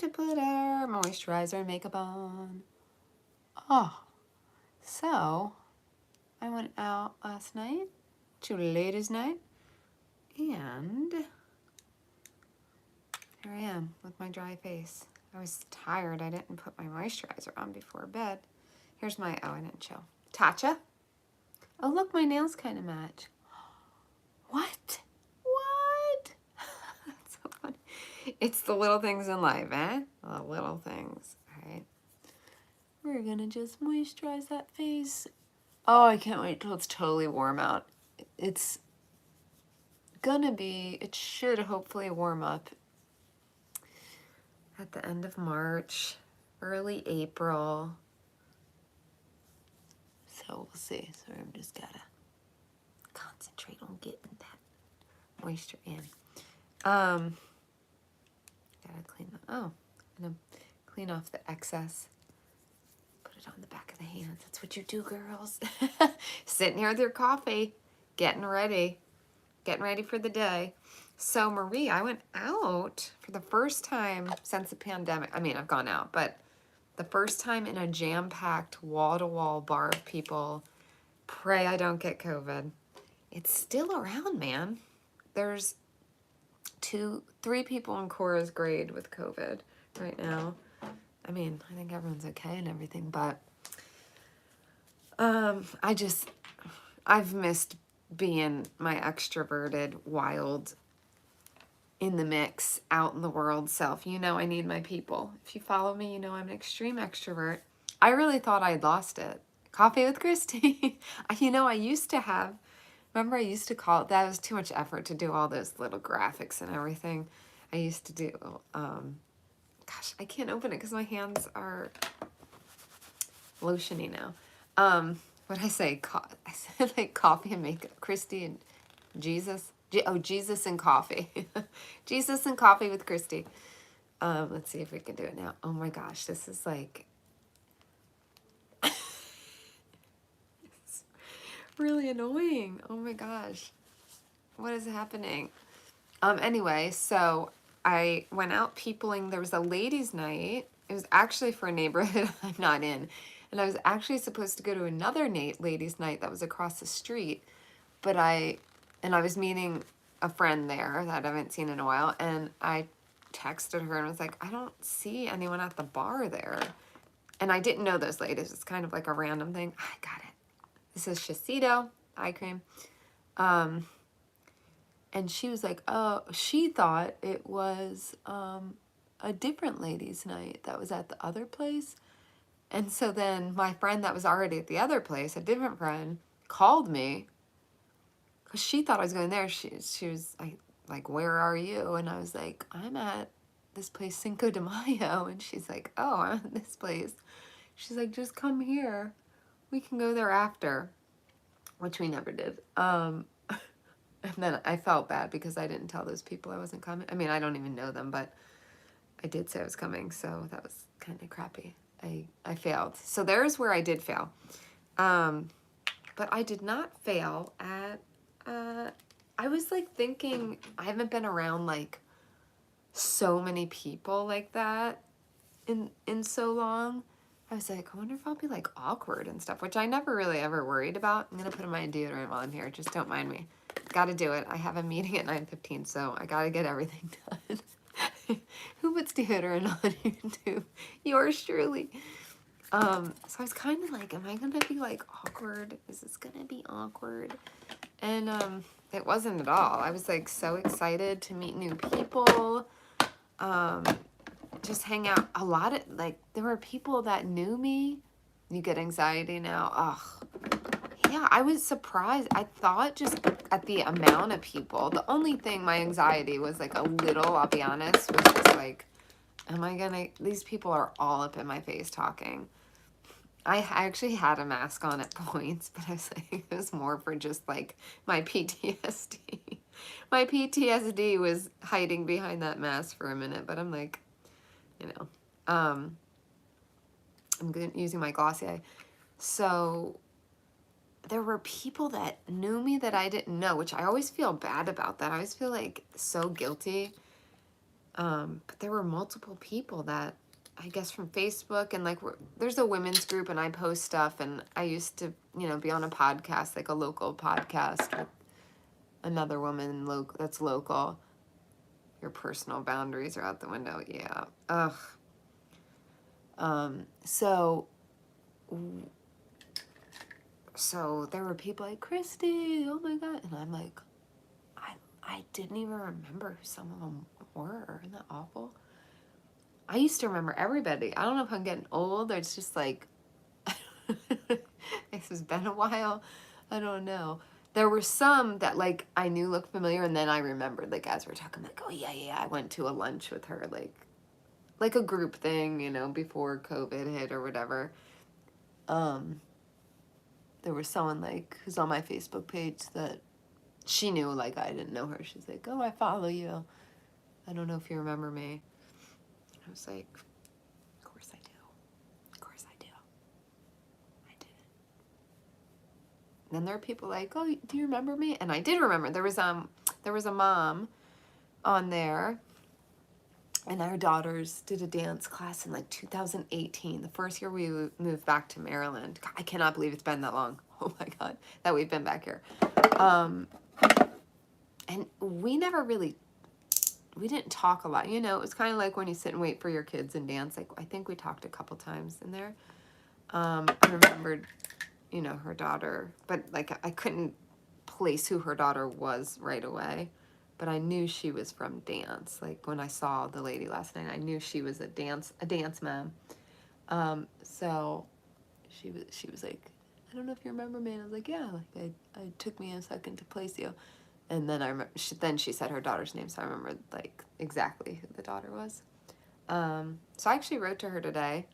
to put our moisturizer and makeup on. Oh, so I went out last night to ladies' night, and here I am with my dry face. I was tired. I didn't put my moisturizer on before bed. Here's my, oh, I didn't show. Tatcha. Oh, look, my nails kind of match. What? What? That's so funny. It's the little things in life, eh? The little things. All right. We're gonna just moisturize that face. Oh, I can't wait till it's totally warm out. It's gonna be, it should hopefully warm up at the end of March, early April. So we'll see. So I'm just gotta concentrate on getting that moisture in. Gotta clean the, oh, I'm gonna clean off the excess. Put it on the back of the hands. That's what you do, girls. Sitting here with your coffee, getting ready for the day. So Marie, I went out for the first time since the pandemic. I mean, I've gone out, but the first time in a jam-packed wall-to-wall bar of people. Pray I don't get COVID. It's still around, man. There's 3 people in Cora's grade with COVID right now. I mean, I think everyone's okay and everything, but I've missed being my extroverted, wild, in the mix, out in the world self. You know I need my people. If you follow me, you know I'm an extreme extrovert. I really thought I'd lost it. Coffee with Christy. You know, I used to have, remember I used to call it, that was too much effort to do all those little graphics and everything. I used to do, gosh, I can't open it because my hands are lotiony now. What'd I say? I said like coffee and makeup. Christy and Jesus. Oh, Jesus and coffee. Jesus and coffee with Christy. Let's see if we can do it now. Oh my gosh, this is like it's really annoying. Oh my gosh. What is happening? Anyway, so I went out peopling. There was a ladies' night. It was actually for a neighborhood I'm not in. And I was actually supposed to go to another ladies' night that was across the street. But I was meeting a friend there that I haven't seen in a while. And I texted her and was like, I don't see anyone at the bar there. And I didn't know those ladies. It's kind of like a random thing. I got it. This is Shiseido eye cream. And she was like, oh, she thought it was a different ladies' night that was at the other place. And so then my friend that was already at the other place, a different friend, called me because she thought I was going there. She was like, where are you? And I was like, I'm at this place, Cinco de Mayo. And she's like, oh, I'm at this place. She's like, just come here. We can go there after, which we never did. And then I felt bad because I didn't tell those people I wasn't coming. I mean, I don't even know them, but I did say I was coming, so that was kind of crappy. I failed. So there's where I did fail. But I did not fail at, I was like thinking, I haven't been around like so many people like that in so long. I was like, I wonder if I'll be like awkward and stuff, which I never really ever worried about. I'm going to put on my deodorant while I'm here. Just don't mind me. Got to do it. I have a meeting at 9:15, so I got to get everything done. Who puts deodorant on YouTube? Yours truly. So I was kind of like, am I going to be like awkward? Is this going to be awkward? And it wasn't at all. I was like so excited to meet new people. Just hang out. A lot of, like, there were people that knew me. You get anxiety now. Ugh. Yeah, I was surprised. I thought just at the amount of people, the only thing my anxiety was like a little, I'll be honest, was just like, am I gonna, these people are all up in my face talking. I actually had a mask on at points, but I was like, it was more for just like my PTSD. My PTSD was hiding behind that mask for a minute, but I'm like, you know, I'm using my glossy eye. So there were people that knew me that I didn't know, which I always feel bad about that. I always feel like so guilty But there were multiple people that, I guess from Facebook, and like there's a women's group and I post stuff, and I used to, you know, be on a podcast, like a local podcast with another woman that's local. Your personal boundaries are out the window. Yeah. Ugh. So there were people like, Christy, oh my God. And I'm like, I didn't even remember who some of them were. Isn't that awful? I used to remember everybody. I don't know if I'm getting old or it's just like, this has been a while. I don't know. There were some that like I knew looked familiar, and then I remembered, like as we're talking, like, oh yeah, I went to a lunch with her, like a group thing, you know, before COVID hit or whatever. There was someone like who's on my Facebook page that she knew, like I didn't know her. She's like, oh, I follow you. I don't know if you remember me. I was like, of course I do. Of course I do. I did. Then there are people like, oh, do you remember me? And I did remember. There was a mom on there, and our daughters did a dance class in like 2018, the first year we moved back to Maryland. God, I cannot believe it's been that long. Oh my God, that we've been back here. And we never really, we didn't talk a lot. You know, it was kind of like when you sit and wait for your kids and dance. Like, I think we talked a couple times in there. I remembered, you know, her daughter, but like I couldn't place who her daughter was right away. But I knew she was from dance. Like when I saw the lady last night, I knew she was a dance mom. So she was like, I don't know if you remember me. And I was like, yeah, like I took me a second to place you. And then I remember, she said her daughter's name, so I remember like exactly who the daughter was. So I actually wrote to her today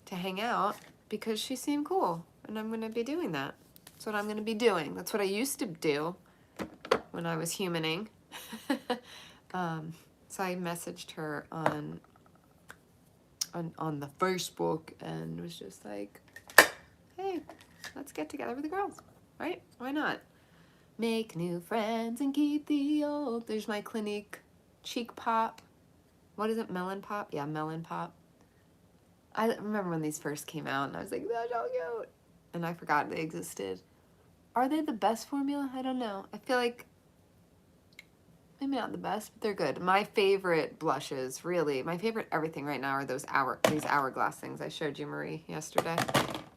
to hang out because she seemed cool, and I'm going to be doing that. That's what I'm going to be doing. That's what I used to do when I was humaning. So I messaged her on the Facebook and was just like, hey, let's get together with the girls, right? Why not? Make new friends and keep the old. There's my Clinique cheek pop. What is it? Melon pop? Yeah, melon pop. I remember when these first came out and I was like, that's so cute. And I forgot they existed. Are they the best formula? I don't know. I feel like maybe not the best, but they're good. My favorite blushes, really, my favorite everything right now are these hourglass things. I showed you, Marie, yesterday.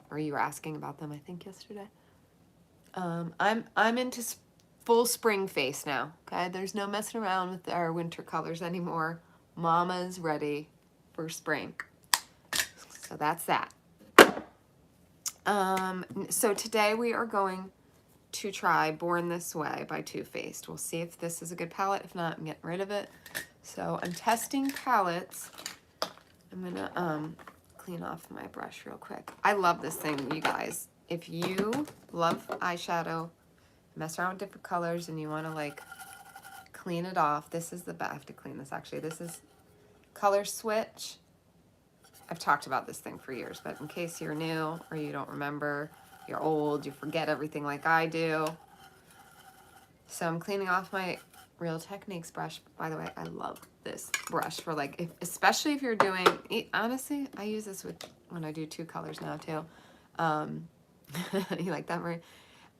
Or you were asking about them, I think, yesterday. I'm into full spring face now, okay? There's no messing around with our winter colors anymore. Mama's ready for spring. So that's that. So today we are going to try Born This Way by Too Faced. We'll see if this is a good palette. If not, I'm getting rid of it. So I'm testing palettes. I'm gonna clean off my brush real quick. I love this thing, you guys. If you love eyeshadow, mess around with different colors, and you want to like clean it off, this is the best. I have to clean this actually. This is Color Switch. I've talked about this thing for years, but in case you're new or you don't remember, you're old, you forget everything like I do. So I'm cleaning off my Real Techniques brush. By the way, I love this brush for like, especially if you're doing, honestly, I use this when I do 2 colors now too. You like that, Marie?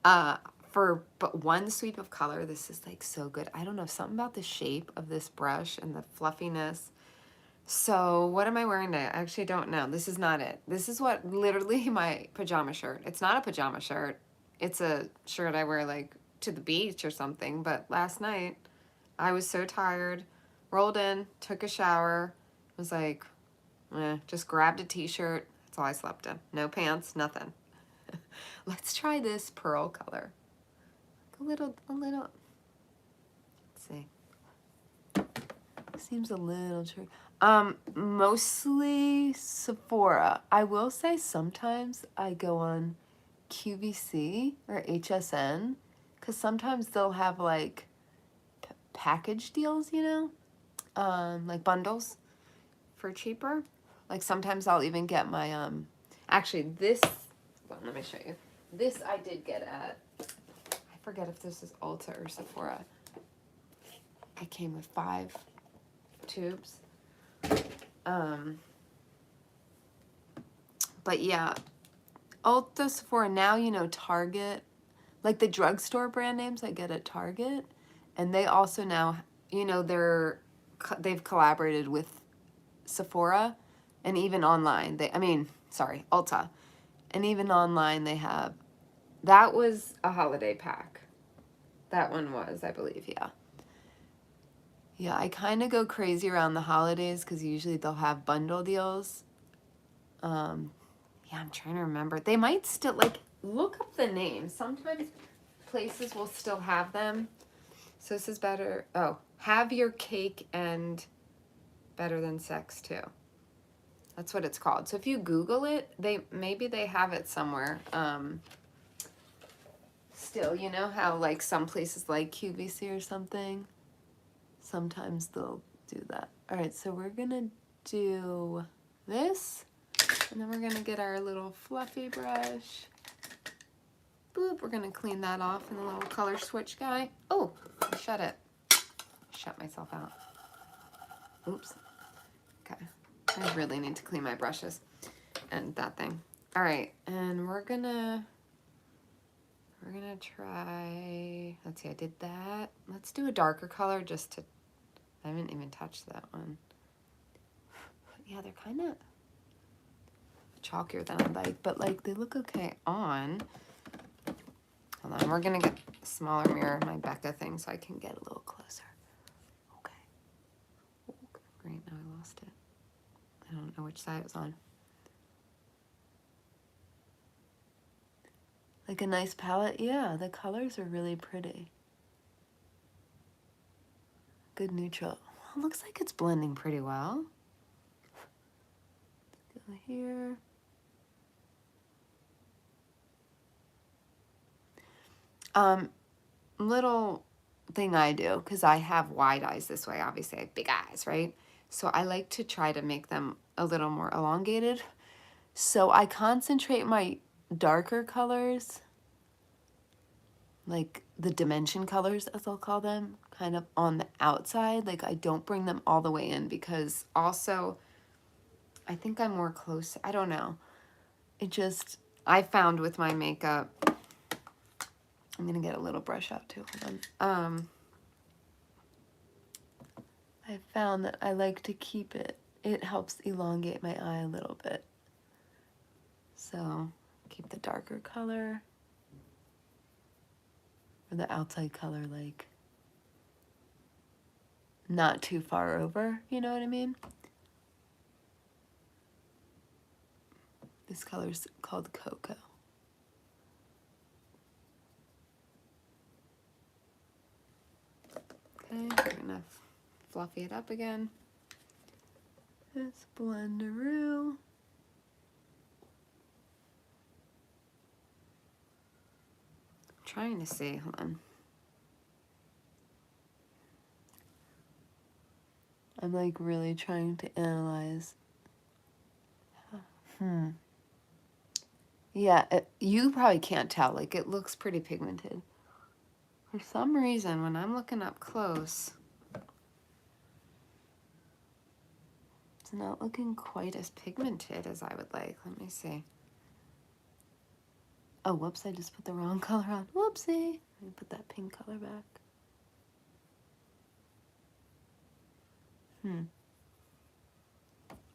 But one sweep of color, this is like so good. I don't know, something about the shape of this brush and the fluffiness. So what am I wearing today? I actually don't know. This is not it. This is what literally my pajama shirt. It's not a pajama shirt. It's a shirt I wear like to the beach or something. But last night I was so tired, rolled in, took a shower, was like, just grabbed a t-shirt. That's all I slept in. No pants, nothing. Let's try this pearl color. A little, let's see. Seems a little true. Mostly Sephora. I will say sometimes I go on QVC or HSN because sometimes they'll have like package deals, you know, like bundles for cheaper. Like sometimes I'll even get my, actually this, well, let me show you. This I did get at, I forget if this is Ulta or Sephora. I came with 5 tubes. But yeah, Ulta, Sephora, now, you know, Target, like the drugstore brand names I get at Target, and they also now, you know, they've collaborated with Sephora, and even online, Ulta, and even online they have, that was a holiday pack. That one was, I believe, yeah. Yeah, I kind of go crazy around the holidays because usually they'll have bundle deals. Yeah, I'm trying to remember. They might still, like, look up the names. Sometimes places will still have them. So this is better. Oh, Have Your Cake and Better Than Sex Too. That's what it's called. So if you Google it, maybe they have it somewhere. Still, you know how like some places like QVC or something, sometimes they'll do that. All right, so we're gonna do this, and then we're gonna get our little fluffy brush. Boop, we're gonna clean that off in the little color switch guy. Oh, I shut it. Shut myself out. Oops. Okay, I really need to clean my brushes and that thing. All right, and we're gonna try, let's see, I did that. Let's do a darker color just to, I haven't even touched that one. Yeah, they're kind of chalkier than I like, but like they look okay on. Hold on, we're gonna get a smaller mirror, my Becca thing, so I can get a little closer. Okay. Oh, great, now I lost it. I don't know which side it was on. Like a nice palette, yeah, the colors are really pretty. Good neutral. Well, looks like it's blending pretty well. Go here. Little thing I do, because I have wide eyes this way, obviously I have big eyes, right? So I like to try to make them a little more elongated. So I concentrate my darker colors, like the dimension colors as I'll call them, kind of on the outside. Like I don't bring them all the way in because also I think I'm more close. I don't know. It just, I found with my makeup, I'm gonna get a little brush out too, hold on. I found that I like to keep it, it helps elongate my eye a little bit. So keep the darker color, or the outside color, like not too far over, you know what I mean? This color's called Cocoa. Okay, we're gonna fluffy it up again. Let's blenderoo. I'm trying to see, hold on. I'm like really trying to analyze. Yeah, you probably can't tell, like it looks pretty pigmented. For some reason, when I'm looking up close, it's not looking quite as pigmented as I would like. Let me see. Oh, whoops, I just put the wrong color on. Whoopsie. Let me put that pink color back.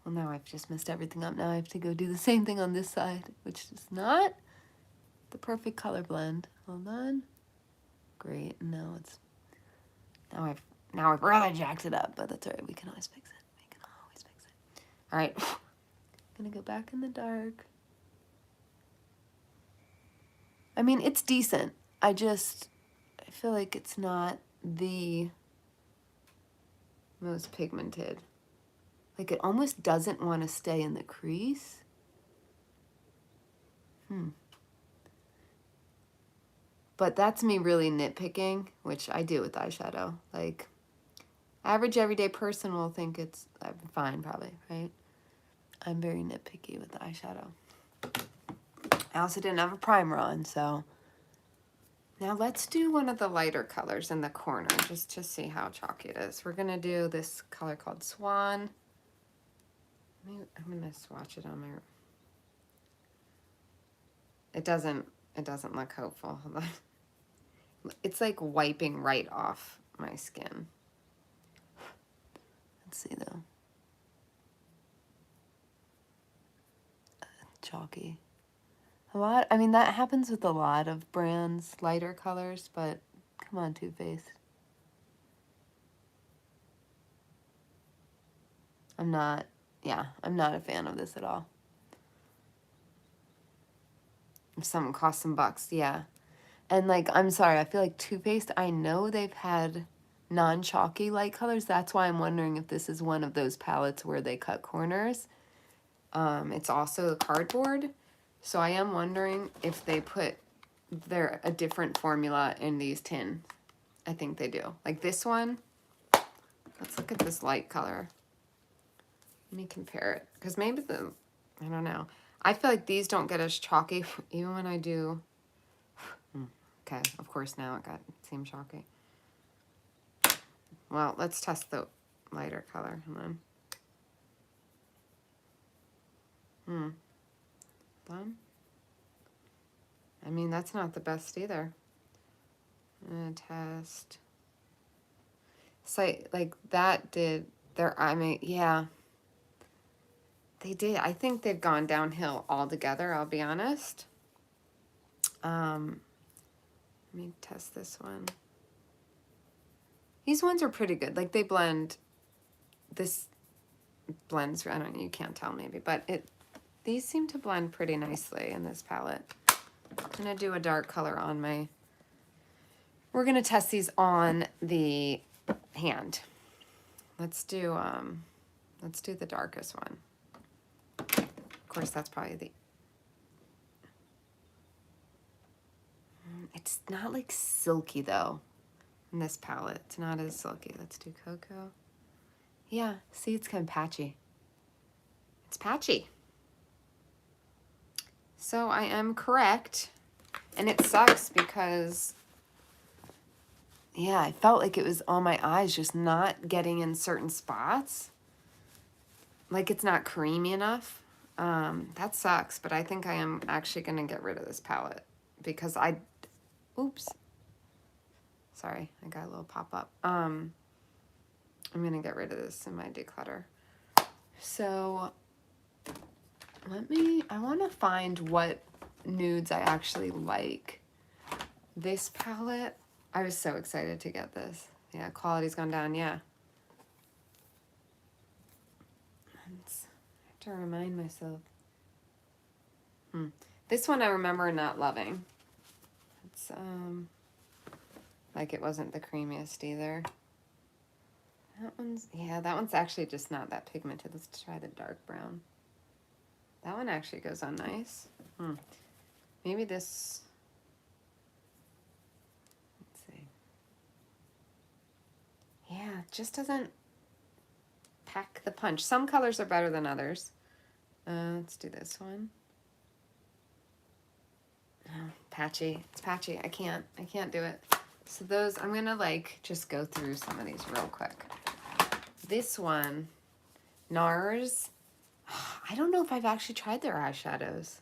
Well, now I've just messed everything up. Now I have to go do the same thing on this side, which is not the perfect color blend. Hold on. Great. Now it's, now I've really jacked it up, but that's all right. We can always fix it. We can always fix it. All right. I'm gonna go back in the dark. I mean, it's decent. I feel like it's not the most pigmented. Like it almost doesn't want to stay in the crease. But that's me really nitpicking, which I do with eyeshadow. Like, average everyday person will think it's fine probably, right? I'm very nitpicky with the eyeshadow. I also didn't have a primer on, so Now let's do one of the lighter colors in the corner just to see how chalky it is. We're gonna do this color called Swan. I'm gonna swatch it on my, it doesn't look hopeful. Hold on. It's like wiping right off my skin. Let's see though. Chalky. A lot, I mean, that happens with a lot of brands, lighter colors, but come on, Too Faced. I'm not a fan of this at all. If something costs some bucks, yeah. And like, I'm sorry, I feel like Too Faced, I know they've had non-chalky light colors. That's why I'm wondering if this is one of those palettes where they cut corners. It's also cardboard. So I am wondering if they put a different formula in these tins. I think they do. Like this one, let's look at this light color. Let me compare it. Because maybe I don't know. I feel like these don't get as chalky even when I do. Okay, of course now it seems chalky. Well, let's test the lighter color. Hold on. Done. I mean, that's not the best either. I'm gonna test. So, like, that did their, I mean, yeah. They did. I think they've gone downhill altogether, I'll be honest. Let me test this one. These ones are pretty good. Like, they blend, this blends, I don't know, you can't tell maybe, but these seem to blend pretty nicely in this palette. I'm gonna do a dark color on my, we're gonna test these on the hand. Let's do the darkest one. Of course, that's probably it's not like silky though in this palette. It's not as silky. Let's do Cocoa. Yeah, see, it's kind of patchy. It's patchy. So I am correct. And it sucks because, yeah, I felt like it was on my eyes, just not getting in certain spots. Like it's not creamy enough. That sucks, but I think I am actually going to get rid of this palette because oops. Sorry, I got a little pop-up. I'm going to get rid of this in my declutter. So I want to find what nudes I actually like. This palette, I was so excited to get this. Yeah, quality's gone down, yeah. I have to remind myself. This one I remember not loving. It's, like it wasn't the creamiest either. That one's actually just not that pigmented. Let's try the dark brown. That one actually goes on nice. Maybe this, let's see. Yeah, it just doesn't pack the punch. Some colors are better than others. Let's do this one. Oh, patchy. It's patchy. I can't do it. So those, I'm gonna like just go through some of these real quick. This one, NARS. I don't know if I've actually tried their eyeshadows.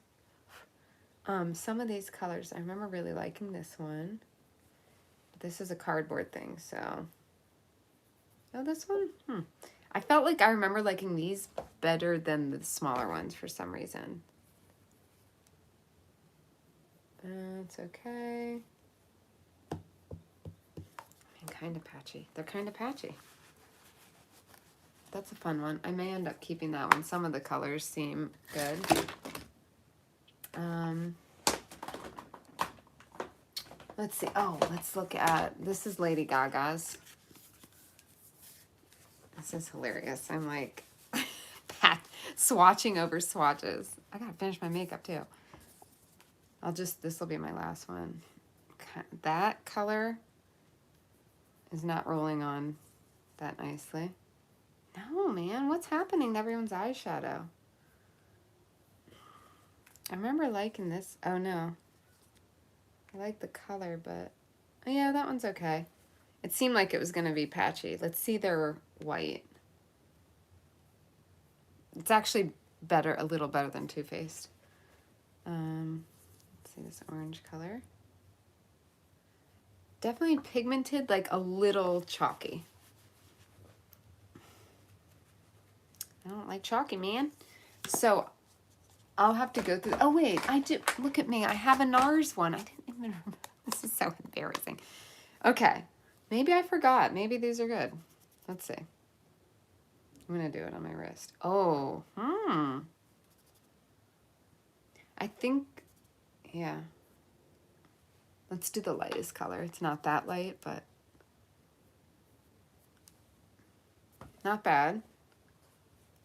Some of these colors, I remember really liking this one. This is a cardboard thing, so. Oh, this one? I felt like I remember liking these better than the smaller ones for some reason. It's okay. I mean, kind of patchy. They're kind of patchy. That's a fun one. I may end up keeping that one. Some of the colors seem good. Let's see. Oh, let's look at, this is Lady Gaga's. This is hilarious. I'm like swatching over swatches. I gotta finish my makeup too. This will be my last one. That color is not rolling on that nicely. No, man, what's happening to everyone's eyeshadow? I remember liking this. Oh, no. I like the color, but yeah, that one's okay. It seemed like it was going to be patchy. Let's see their white. It's actually better, a little better than Too Faced. Let's see this orange color. Definitely pigmented, like a little chalky. I don't like chalky, man. So I'll have to go through. Oh, wait, I do. Look at me. I have a NARS one. I didn't even remember. This is so embarrassing. Okay. Maybe I forgot. Maybe these are good. Let's see. I'm going to do it on my wrist. Oh, I think, yeah. Let's do the lightest color. It's not that light, but not bad.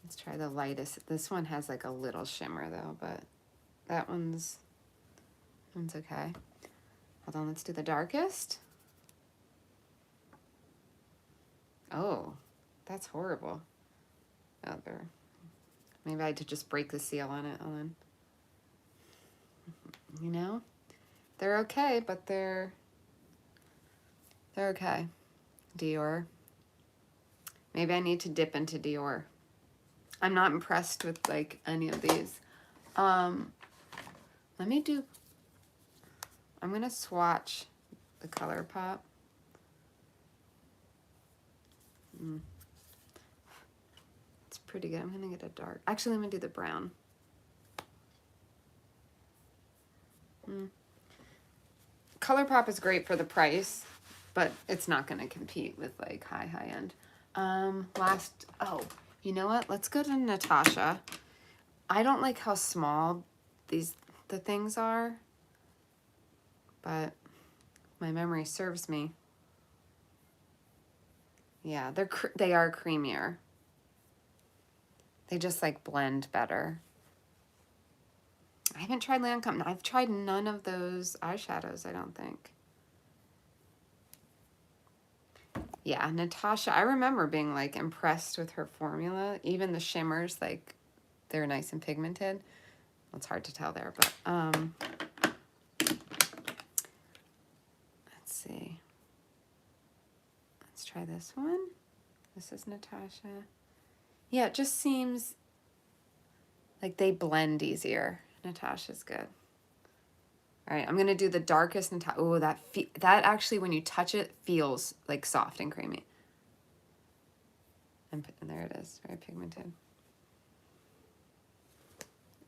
Let's try the lightest. This one has like a little shimmer though, but that one's okay. Hold on, let's do the darkest. Oh, that's horrible. Oh, there. Maybe I had to just break the seal on it, Ellen. You know? They're okay, but they're okay. Dior. Maybe I need to dip into Dior. I'm not impressed with like any of these. Let me do, I'm gonna swatch the ColourPop. It's pretty good. I'm gonna get a dark. Actually, let me do the brown. ColourPop is great for the price, but it's not gonna compete with like high end. Oh, you know what? Let's go to Natasha. I don't like how small the things are, but my memory serves me. Yeah, they are creamier. They just like blend better. I haven't tried Lancome. I've tried none of those eyeshadows, I don't think. Yeah, Natasha, I remember being like impressed with her formula. Even the shimmers, like they're nice and pigmented. It's hard to tell there, but let's see. Let's try this one. This is Natasha. Yeah, it just seems like they blend easier. Natasha's good. All right, I'm going to do the darkest Natasha. Oh, that actually, when you touch it, feels like soft and creamy. And there it is, very pigmented.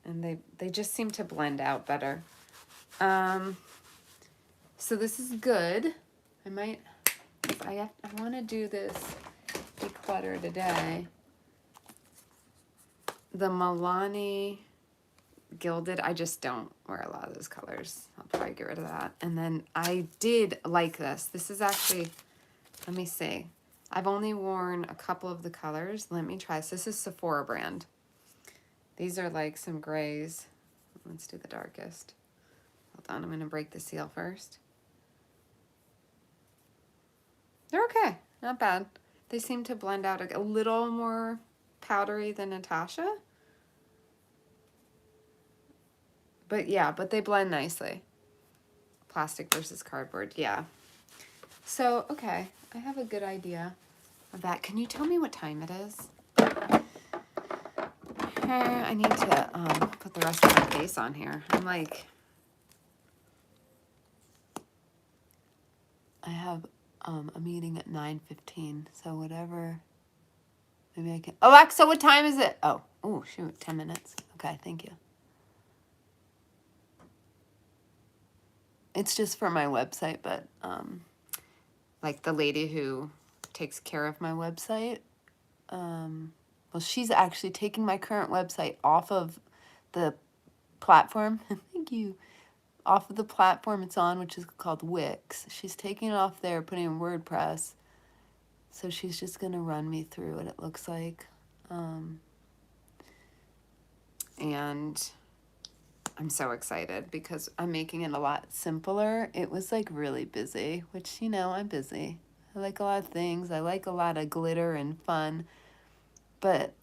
And they just seem to blend out better. So this is good. I want to do this declutter today. The Milani Gilded, I just don't wear a lot of those colors. I'll probably get rid of that. And then I did like this. This is actually, let me see. I've only worn a couple of the colors. Let me try this. This is Sephora brand. These are like some grays. Let's do the darkest. Hold on, I'm going to break the seal first. They're okay. Not bad. They seem to blend out a little more powdery than Natasha. But yeah, but they blend nicely. Plastic versus cardboard, yeah. So, okay, I have a good idea of that. Can you tell me what time it is? I need to put the rest of my face on here. I'm like, I have a meeting at 9:15, so whatever. Maybe I can. Alexa, what time is it? Oh, shoot, 10 minutes. Okay, thank you. It's just for my website, but like the lady who takes care of my website, well, she's actually taking my current website off of the platform. Thank you. Off of the platform it's on, which is called Wix. She's taking it off there, putting it in WordPress. So she's just going to run me through what it looks like. And I'm so excited because I'm making it a lot simpler. It was like really busy, which, you know, I'm busy. I like a lot of things. I like a lot of glitter and fun. But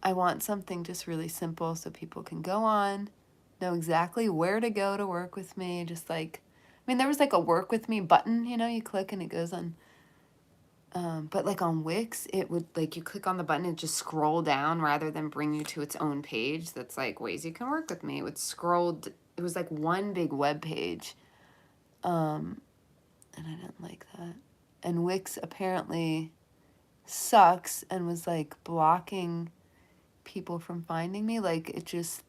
I want something just really simple so people can go on, know exactly where to go to work with me, just like mean, there was like a work with me button, you know, you click and it goes on. But like on Wix, it would like you click on the button and just scroll down rather than bring you to its own page. That's like ways you can work with me. It would scroll. It was like one big web page. And I didn't like that. And Wix apparently sucks and was like blocking people from finding me. Like it just,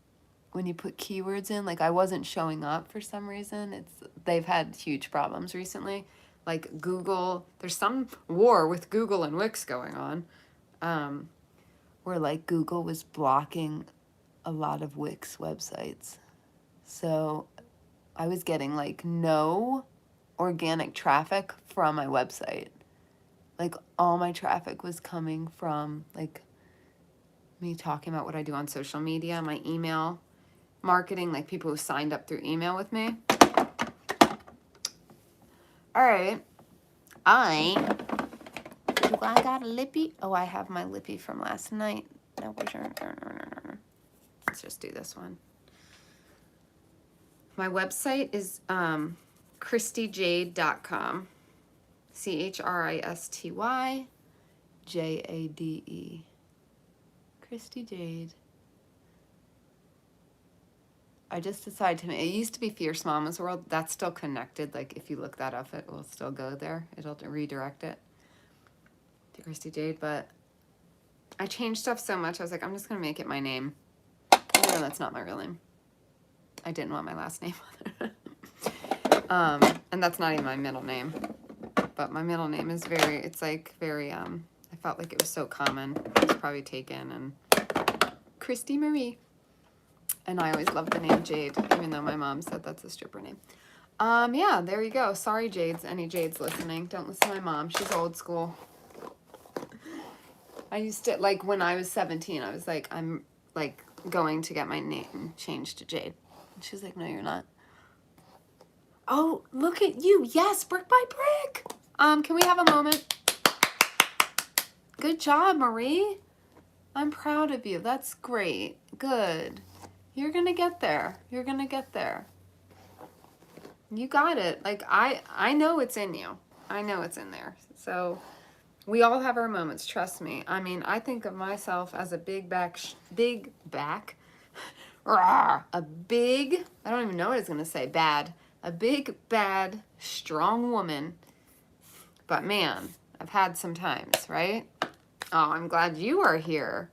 when you put keywords in, like I wasn't showing up for some reason. They've had huge problems recently. Like Google, there's some war with Google and Wix going on, where like Google was blocking a lot of Wix websites. So I was getting like no organic traffic from my website. Like all my traffic was coming from like me talking about what I do on social media, my email marketing, like people who signed up through email with me. All right. Do I got a lippy? Oh, I have my lippy from last night. No, let's just do this one. My website is ChristyJade.com. ChristyJade. Christy Jade. I just decided to make it. Used to be Fierce Mama's World. That's still connected. Like if you look that up, it will still go there. It'll redirect it to Christy Jade. But I changed stuff so much. I was like, I'm just gonna make it my name. No, that's not my real name. I didn't want my last name on it. And that's not even my middle name. But my middle name is very. It's like very. I felt like it was so common. It was probably taken and Christy Marie. And I always loved the name Jade, even though my mom said that's a stripper name. Yeah, there you go. Sorry, Jades. Any Jades listening. Don't listen to my mom. She's old school. I used to, like, when I was 17, I was like, I'm, like, going to get my name changed to Jade. And she's like, no, you're not. Oh, look at you. Yes, brick by brick. Can we have a moment? Good job, Marie. I'm proud of you. That's great. Good. You're going to get there. You're going to get there. You got it. Like, I know it's in you. I know it's in there. So we all have our moments. Trust me. I mean, I think of myself as a I don't even know what it's going to say. A big, bad, strong woman. But man, I've had some times, right? Oh, I'm glad you are here.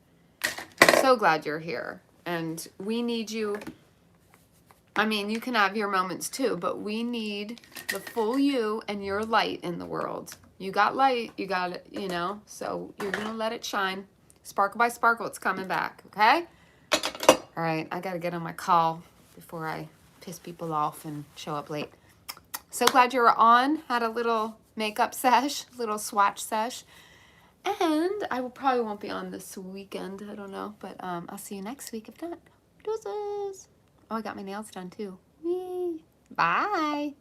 I'm so glad you're here. And we need you. I mean, you can have your moments too, but we need the full you and your light in the world. You got light, you got it, you know, so you're going to let it shine. Sparkle by sparkle, it's coming back, okay? All right, I got to get on my call before I piss people off and show up late. So glad you were on. Had a little makeup sesh, little swatch sesh. And I probably won't be on this weekend. I don't know. But I'll see you next week if not. Deuces. Oh, I got my nails done too. Yay. Bye.